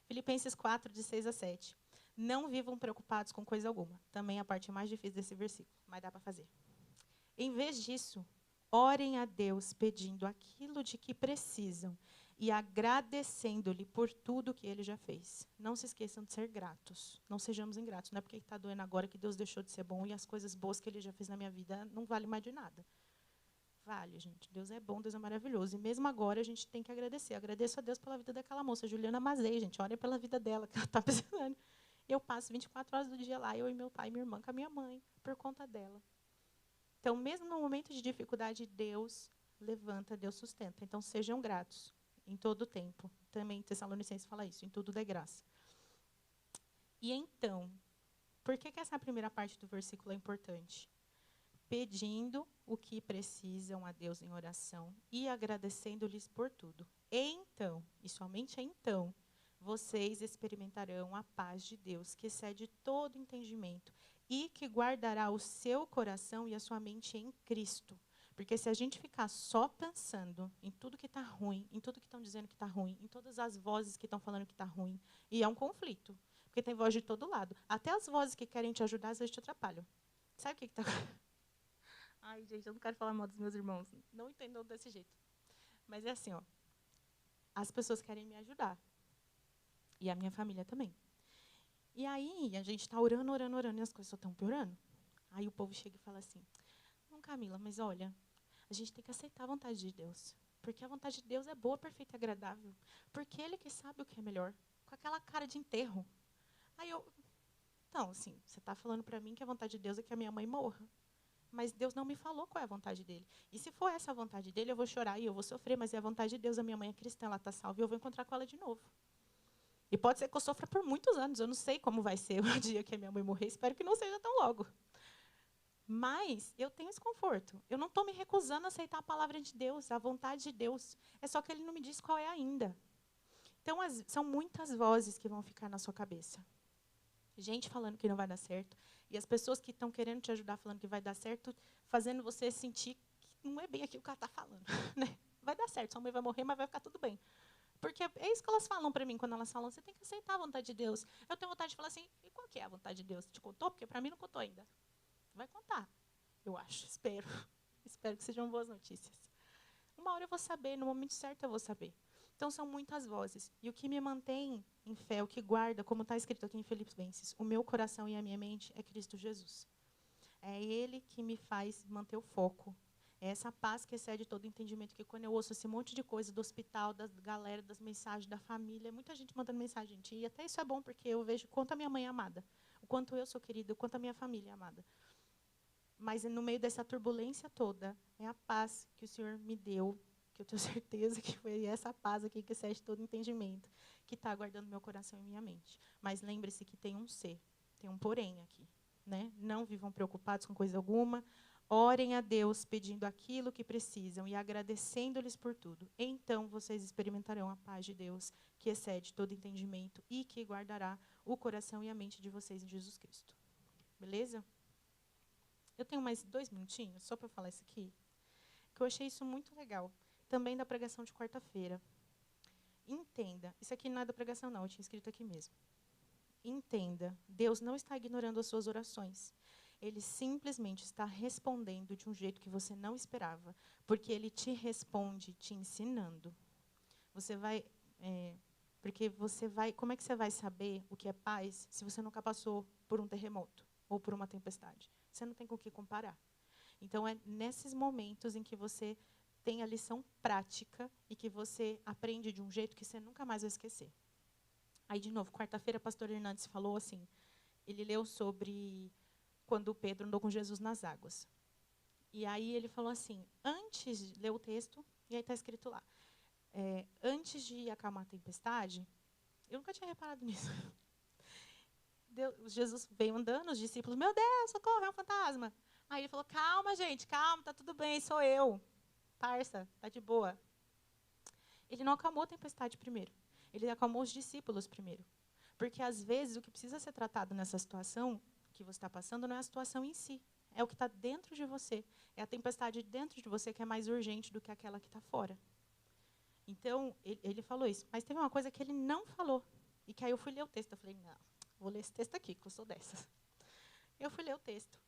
Filipenses 4, de 6 a 7. Não vivam preocupados com coisa alguma. Também é a parte mais difícil desse versículo, mas dá para fazer. Em vez disso, orem a Deus pedindo aquilo de que precisam. e agradecendo-lhe por tudo que ele já fez. Não se esqueçam de ser gratos. Não sejamos ingratos. Não é porque está doendo agora que Deus deixou de ser bom e as coisas boas que ele já fez na minha vida não valem mais de nada. Vale, gente. Deus é bom, Deus é maravilhoso. E mesmo agora a gente tem que agradecer. Agradeço a Deus pela vida daquela moça, Juliana Mazei, gente. Olha pela vida dela, que ela está precisando. Eu passo 24 horas do dia lá, eu e meu pai e minha irmã com a minha mãe, por conta dela. Então, mesmo no momento de dificuldade, Deus levanta, Deus sustenta. Então, sejam gratos em todo o tempo. Também Tessalonicenses fala isso, em tudo dê graça. E então, por que essa primeira parte do versículo é importante? Pedindo o que precisam a Deus em oração e agradecendo-lhes por tudo. Então, e somente então, vocês experimentarão a paz de Deus, que excede todo entendimento e que guardará o seu coração e a sua mente em Cristo. Porque se a gente ficar só pensando em tudo que está ruim, em tudo que estão dizendo que está ruim, em todas as vozes que estão falando que está ruim, e é um conflito, porque tem voz de todo lado. Até as vozes que querem te ajudar, às vezes te atrapalham. Sabe o que está... Ai, gente, eu não quero falar mal dos meus irmãos. Não entendam desse jeito. Mas é assim, ó. As pessoas querem me ajudar. E a minha família também. E aí, a gente está orando, orando, orando, e as coisas só estão piorando. Aí o povo chega e fala assim, não, Camila, mas olha, a gente tem que aceitar a vontade de Deus. Porque a vontade de Deus é boa, perfeita e agradável. Porque Ele que sabe o que é melhor. Com aquela cara de enterro. Aí eu, então, assim, você está falando para mim que a vontade de Deus é que a minha mãe morra. Mas Deus não me falou qual é a vontade dele. E se for essa a vontade dele, eu vou chorar e eu vou sofrer, mas é a vontade de Deus, a minha mãe é cristã, ela está salva e eu vou encontrar com ela de novo. E pode ser que eu sofra por muitos anos, eu não sei como vai ser o dia que a minha mãe morrer, espero que não seja tão logo. Mas eu tenho esse conforto. Eu não estou me recusando a aceitar a palavra de Deus, a vontade de Deus. É só que ele não me diz qual é ainda. Então, são muitas vozes que vão ficar na sua cabeça. Gente falando que não vai dar certo. E as pessoas que estão querendo te ajudar falando que vai dar certo, fazendo você sentir que não é bem aquilo que ela está falando. Né? Vai dar certo, sua mãe vai morrer, mas vai ficar tudo bem. Porque é isso que elas falam para mim quando elas falam, você tem que aceitar a vontade de Deus. Eu tenho vontade de falar assim, e qual que é a vontade de Deus? Te contou? Porque para mim não contou ainda. Vai contar, eu acho, espero. Espero que sejam boas notícias. Uma hora eu vou saber, no momento certo eu vou saber. Então, são muitas vozes. E o que me mantém em fé, o que guarda, como está escrito aqui em Filipenses, o meu coração e a minha mente é Cristo Jesus. É Ele que me faz manter o foco. É essa paz que excede todo entendimento, que quando eu ouço esse monte de coisa do hospital, da galera, das mensagens, da família, muita gente mandando mensagem, gente, e até isso é bom, porque eu vejo o quanto a minha mãe é amada, o quanto eu sou querida, o quanto a minha família é amada. Mas no meio dessa turbulência toda, é a paz que o Senhor me deu, que eu tenho certeza que foi essa paz aqui que excede todo entendimento, que está guardando meu coração e minha mente. Mas lembre-se que tem um ser, tem um porém aqui. Né? Não vivam preocupados com coisa alguma, orem a Deus pedindo aquilo que precisam e agradecendo-lhes por tudo. Então vocês experimentarão a paz de Deus, que excede todo entendimento e que guardará o coração e a mente de vocês em Jesus Cristo. Beleza? Eu tenho mais 2 minutinhos, só para falar isso aqui, que eu achei isso muito legal. Também da pregação de quarta-feira. Entenda, isso aqui não é da pregação não, eu tinha escrito aqui mesmo. Entenda, Deus não está ignorando as suas orações. Ele simplesmente está respondendo de um jeito que você não esperava, porque Ele te responde te ensinando. Você vai, porque você vai, como é que você vai saber o que é paz se você nunca passou por um terremoto ou por uma tempestade? Você não tem com o que comparar. Então, é nesses momentos em que você tem a lição prática e que você aprende de um jeito que você nunca mais vai esquecer. Aí, de novo, quarta-feira, o pastor Hernandes falou assim, ele leu sobre quando Pedro andou com Jesus nas águas. E aí ele falou assim, antes de ler o texto, e aí está escrito lá, antes de acalmar a tempestade, eu nunca tinha reparado nisso. Jesus veio andando, os discípulos, meu Deus, socorro, é um fantasma. Aí ele falou, calma, gente, calma, tá tudo bem, sou eu. Parça, tá de boa. Ele não acalmou a tempestade primeiro. Ele acalmou os discípulos primeiro. Porque, às vezes, o que precisa ser tratado nessa situação que você está passando não é a situação em si. É o que está dentro de você. É a tempestade dentro de você que é mais urgente do que aquela que está fora. Então, ele falou isso. Mas teve uma coisa que ele não falou. E que aí eu fui ler o texto. Eu falei, não, vou ler esse texto aqui, que eu sou dessas. Eu fui ler o texto.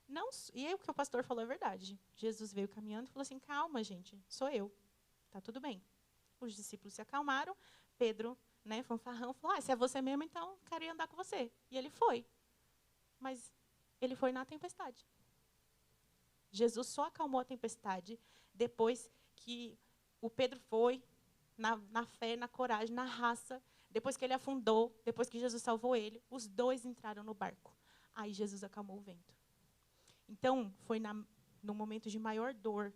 Não, e aí o que o pastor falou é verdade. Jesus veio caminhando e falou assim, calma, gente, sou eu. Tá tudo bem. os discípulos se acalmaram, Pedro, né, fanfarrão, falou, se é você mesmo, então quero ir andar com você. E ele foi. Mas ele foi na tempestade. Jesus só acalmou a tempestade depois que o Pedro foi, na fé, na coragem, na raça, depois que ele afundou, depois que Jesus salvou ele, os dois entraram no barco. Aí Jesus acalmou o vento. Então, foi no momento de maior dor,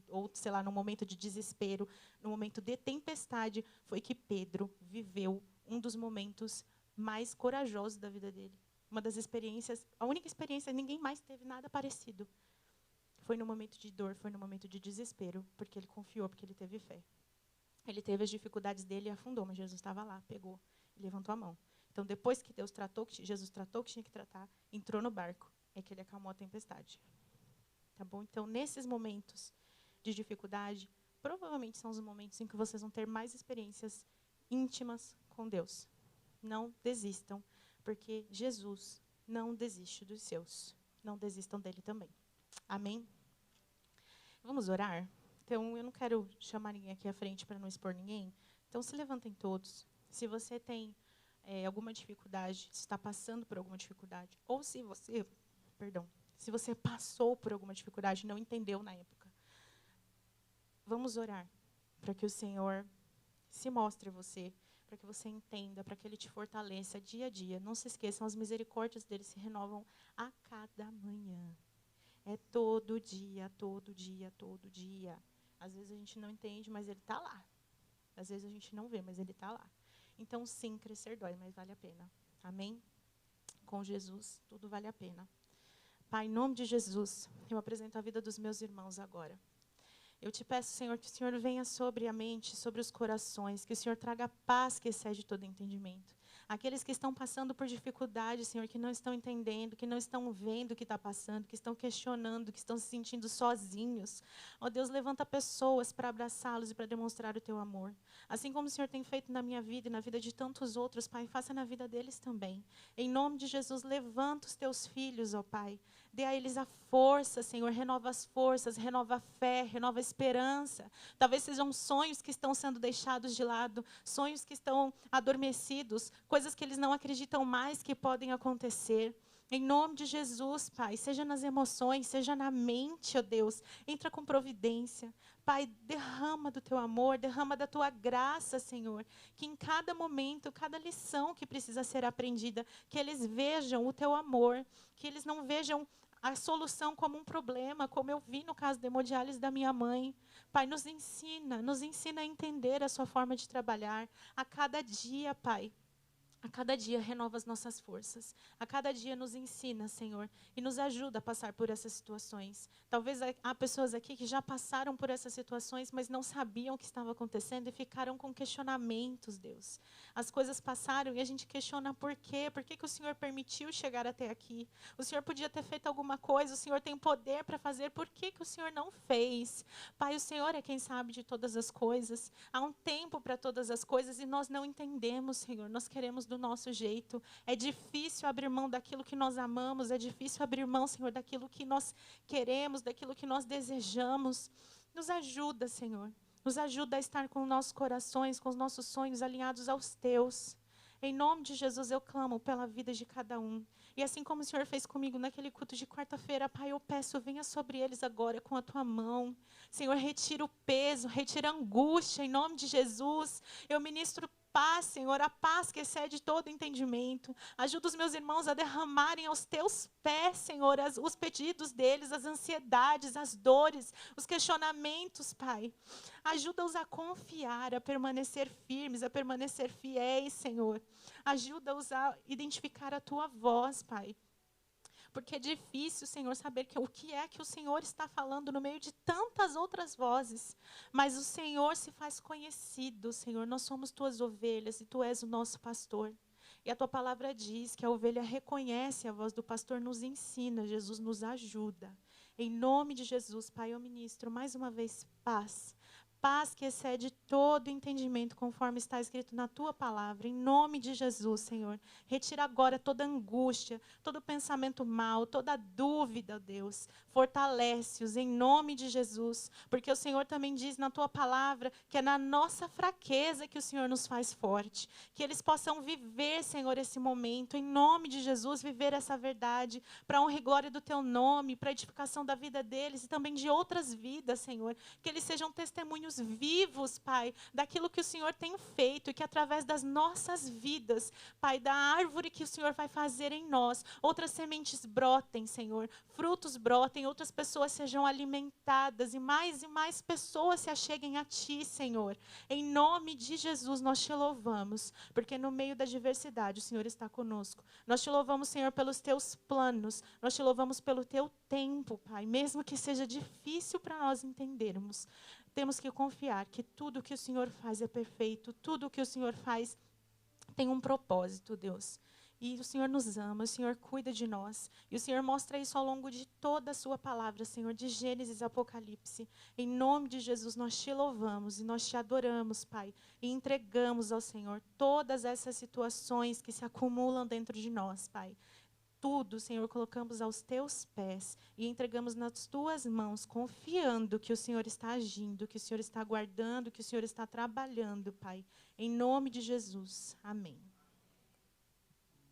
ou, sei lá, no momento de desespero, no momento de tempestade, foi que Pedro viveu um dos momentos mais corajosos da vida dele. Uma das experiências, a única experiência, ninguém mais teve nada parecido. Foi no momento de dor, foi no momento de desespero, porque ele confiou, porque ele teve fé. Ele teve as dificuldades dele e afundou, mas Jesus estava lá, pegou e levantou a mão. Então, depois que Jesus tratou o que tinha que tratar, entrou no barco, é que ele acalmou a tempestade. Tá bom? Então, nesses momentos de dificuldade, provavelmente são os momentos em que vocês vão ter mais experiências íntimas com Deus. Não desistam, porque Jesus não desiste dos seus. Não desistam dele também. Amém? Vamos orar? Então, eu não quero chamar ninguém aqui à frente para não expor ninguém. Então, se levantem todos. Se você tem alguma dificuldade, se está passando por alguma dificuldade, ou se você passou por alguma dificuldade e não entendeu na época, vamos orar para que o Senhor se mostre a você, para que você entenda, para que Ele te fortaleça dia a dia. Não se esqueçam, as misericórdias dele se renovam a cada manhã. É todo dia, todo dia, todo dia. Às vezes a gente não entende, mas Ele está lá. Às vezes a gente não vê, mas Ele está lá. Então, sim, crescer dói, mas vale a pena. Amém? Com Jesus, tudo vale a pena. Pai, em nome de Jesus, eu apresento a vida dos meus irmãos agora. Eu te peço, Senhor, que o Senhor venha sobre a mente, sobre os corações, que o Senhor traga paz que excede todo entendimento. Aqueles que estão passando por dificuldade, Senhor, que não estão entendendo, que não estão vendo o que está passando, que estão questionando, que estão se sentindo sozinhos. Ó Deus, levanta pessoas para abraçá-los e para demonstrar o teu amor. Assim como o Senhor tem feito na minha vida e na vida de tantos outros, Pai, faça na vida deles também. Em nome de Jesus, levanta os teus filhos, ó Pai. Dê a eles a força, Senhor, renova as forças, renova a fé, renova a esperança. Talvez sejam sonhos que estão sendo deixados de lado, sonhos que estão adormecidos, coisas que eles não acreditam mais que podem acontecer. Em nome de Jesus, Pai, seja nas emoções, seja na mente, ó Deus, entra com providência. Pai, derrama do teu amor, derrama da tua graça, Senhor, que em cada momento, cada lição que precisa ser aprendida, que eles vejam o teu amor, que eles não vejam a solução como um problema, como eu vi no caso da hemodiálise da minha mãe. Pai, nos ensina a entender a sua forma de trabalhar a cada dia, Pai. A cada dia renova as nossas forças. A cada dia nos ensina, Senhor, e nos ajuda a passar por essas situações. Talvez há pessoas aqui que já passaram por essas situações, mas não sabiam o que estava acontecendo e ficaram com questionamentos, Deus. As coisas passaram e a gente questiona por quê? Por que o Senhor permitiu chegar até aqui? O Senhor podia ter feito alguma coisa, o Senhor tem poder para fazer, por que o Senhor não fez? Pai, o Senhor é quem sabe de todas as coisas. Há um tempo para todas as coisas e nós não entendemos, Senhor. Nós queremos do nosso jeito. É difícil abrir mão daquilo que nós amamos, é difícil abrir mão, Senhor, daquilo que nós queremos, daquilo que nós desejamos. Nos ajuda, Senhor. Nos ajuda a estar com os nossos corações, com os nossos sonhos alinhados aos teus. Em nome de Jesus, eu clamo pela vida de cada um. E assim como o Senhor fez comigo naquele culto de quarta-feira, Pai, eu peço, venha sobre eles agora com a tua mão. Senhor, retira o peso, retira a angústia, em nome de Jesus. Eu ministro paz, Senhor, a paz que excede todo entendimento. Ajuda os meus irmãos a derramarem aos teus pés, Senhor, os pedidos deles, as ansiedades, as dores, os questionamentos, Pai. Ajuda-os a confiar, a permanecer firmes, a permanecer fiéis, Senhor. Ajuda-os a identificar a tua voz, Pai. Porque é difícil, Senhor, saber o que é que o Senhor está falando no meio de tantas outras vozes. Mas o Senhor se faz conhecido, Senhor. Nós somos tuas ovelhas e tu és o nosso pastor. E a tua palavra diz que a ovelha reconhece a voz do pastor, nos ensina, Jesus nos ajuda. Em nome de Jesus, Pai, eu ministro mais uma vez paz. paz que excede todo entendimento, conforme está escrito na tua palavra. Em nome de Jesus, Senhor. Retira agora toda angústia, todo pensamento mau, toda dúvida, Deus. Fortalece-os em nome de Jesus. Porque o Senhor também diz na tua palavra que é na nossa fraqueza que o Senhor nos faz forte. Que eles possam viver, Senhor, esse momento. Em nome de Jesus, viver essa verdade. Para a honra e glória do teu nome, para a edificação da vida deles e também de outras vidas, Senhor. Que eles sejam testemunhos vivos, Pai, daquilo que o Senhor tem feito e que através das nossas vidas, Pai, da árvore que o Senhor vai fazer em nós, outras sementes brotem, Senhor, frutos brotem, outras pessoas sejam alimentadas e mais pessoas se acheguem a Ti, Senhor. Em nome de Jesus, nós Te louvamos, porque no meio da diversidade o Senhor está conosco. Nós Te louvamos, Senhor, pelos Teus planos, nós Te louvamos pelo Teu tempo, Pai, mesmo que seja difícil para nós entendermos. Temos que confiar que tudo que o Senhor faz é perfeito, tudo que o Senhor faz tem um propósito, Deus. E o Senhor nos ama, o Senhor cuida de nós. E o Senhor mostra isso ao longo de toda a sua palavra, Senhor, de Gênesis a Apocalipse. Em nome de Jesus, nós Te louvamos e nós Te adoramos, Pai. E entregamos ao Senhor todas essas situações que se acumulam dentro de nós, Pai. Tudo, Senhor, colocamos aos Teus pés e entregamos nas Tuas mãos, confiando que o Senhor está agindo, que o Senhor está guardando, que o Senhor está trabalhando, Pai. Em nome de Jesus. Amém.